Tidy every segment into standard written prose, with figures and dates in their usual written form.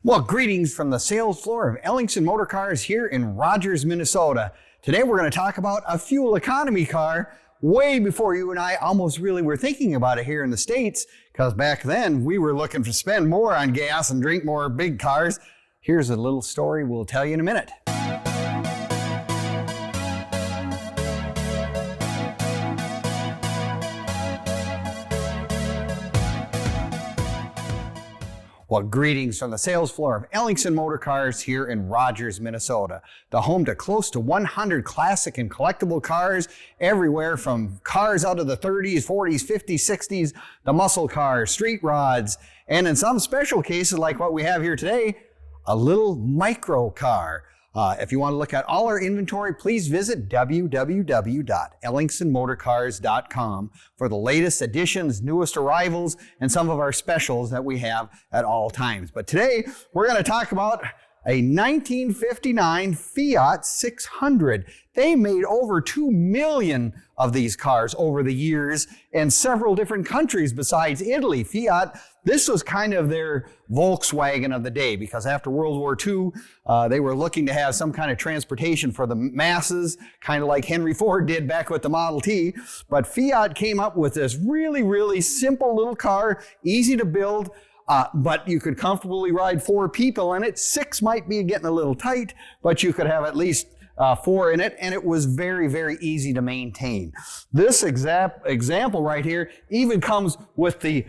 Well, greetings from the sales floor of Ellingson Motorcars here in Rogers, Minnesota. Today we're going to talk about a fuel economy car way before you and I almost really were thinking about it here in the States, because back then we were looking to spend more on gas and drink more big cars. Here's a little story we'll tell you in a minute. Well, greetings from the sales floor of Ellingson Motorcars here in Rogers, Minnesota, the home to close to 100 classic and collectible cars, everywhere from cars out of the 30s, 40s, 50s, 60s, the muscle cars, street rods, and in some special cases like what we have here today, a little micro car. If you want to look at all our inventory, please visit www.ellingsonmotorcars.com for the latest additions, newest arrivals, and some of our specials that we have at all times. But today, we're going to talk about a 1959 Fiat 600. They made over 2 million of these cars over the years in several different countries besides Italy. Fiat, this was kind of their Volkswagen of the day, because after World War II, they were looking to have some kind of transportation for the masses, kind of like Henry Ford did back with the Model T. But Fiat came up with this really, really simple little car, easy to build, but you could comfortably ride 4 people in it. 6 might be getting a little tight, but you could have at least 4 in it, and it was very, very easy to maintain. This example right here even comes with the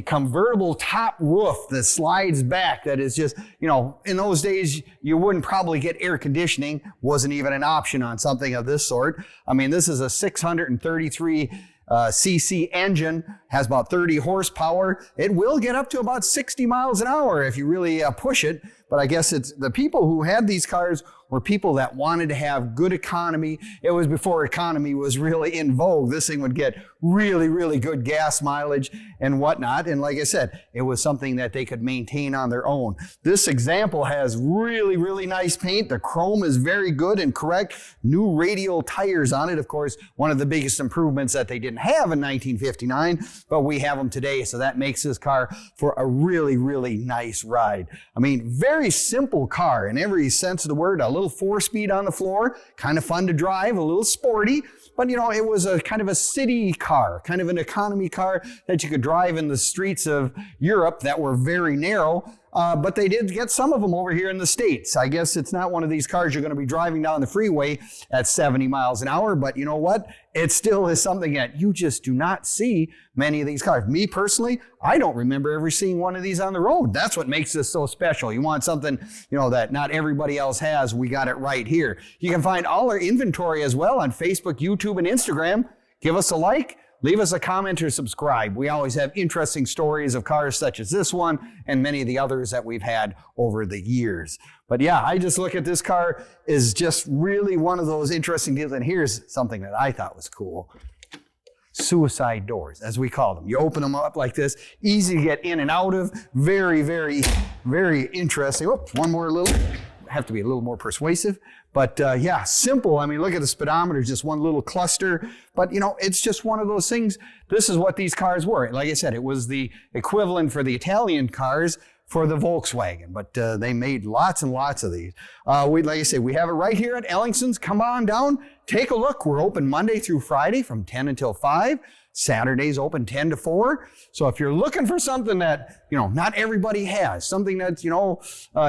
convertible top roof that slides back. That is just, you know, in those days, you wouldn't probably get air conditioning. Wasn't even an option on something of this sort. I mean, this is a 633 CC engine, has about 30 horsepower. It will get up to about 60 miles an hour if you really push it. But I guess it's the people who had these cars were people that wanted to have good economy. It was before economy was really in vogue. This thing would get really, really good gas mileage and whatnot. And like I said, it was something that they could maintain on their own. This example has really, really nice paint. The chrome is very good and correct. New Radial Tires on it. Of course, one of the biggest improvements that they didn't have in 1959, but we have them today. So that makes this car for a really, really nice ride. I mean, very simple car in every sense of the word. A little 4-speed on the floor, kind of fun to drive, a little sporty, but you know, it was a kind of a city car, kind of an economy car that you could drive in the streets of Europe that were very narrow. But they did get some of them over here in the States. I guess it's not one of these cars you're going to be driving down the freeway at 70 miles an hour, but you know what? It still is something that you just do not see many of these cars. Me personally, I don't remember ever seeing one of these on the road. That's what makes this so special. You want something, you know, that not everybody else has. We got it right here. You can find all our inventory as well on Facebook, YouTube, and Instagram. Give us a like. Leave us a comment or subscribe. We always have interesting stories of cars such as this one and many of the others that we've had over the years. But yeah, I just look at this car as just really one of those interesting deals. And here's something that I thought was cool. Suicide doors, as we call them. You open them up like this, easy to get in and out of. Very, very, very interesting. Oops, one more little. Have to be a little more persuasive. But yeah, simple. I mean, look at the speedometer, just one little cluster. But you know, it's just one of those things. This is what these cars were. Like I said, it was the equivalent for the Italian cars for the Volkswagen. But they made lots and lots of these. Like I say, we have it right here at Ellingson's. Come on down, take a look. We're open Monday through Friday from 10 until 5. Saturdays open 10 to 4. So if you're looking for something that, you know, not everybody has, something that's, you know,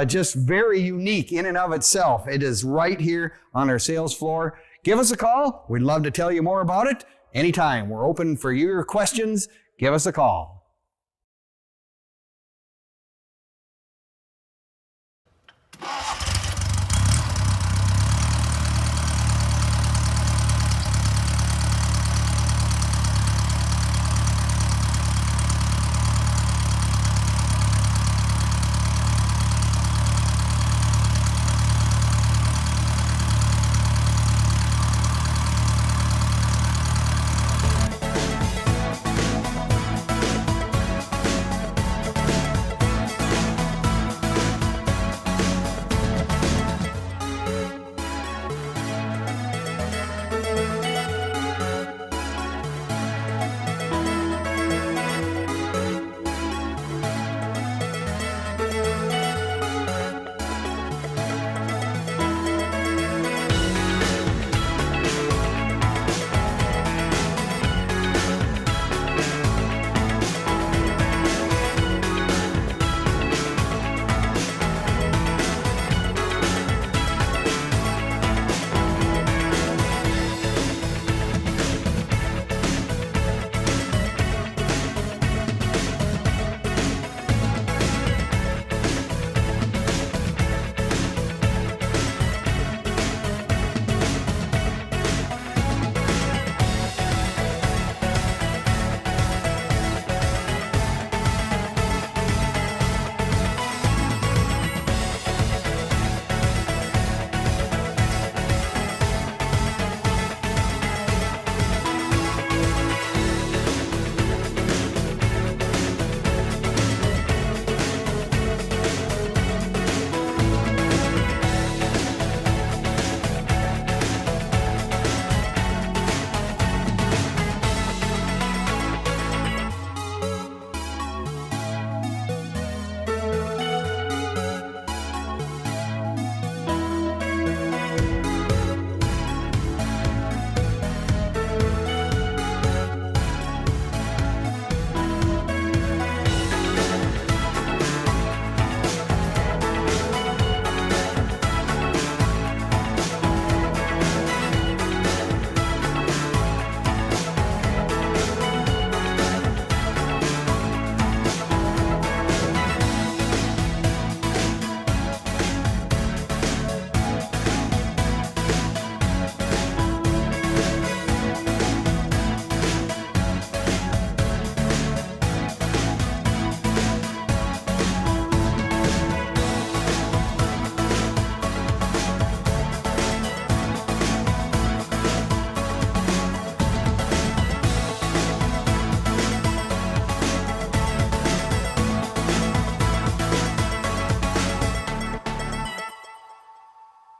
just very unique in and of itself, it is right here on our sales floor. Give us a call. We'd love to tell you more about it anytime. We're open for your questions. Give us a call.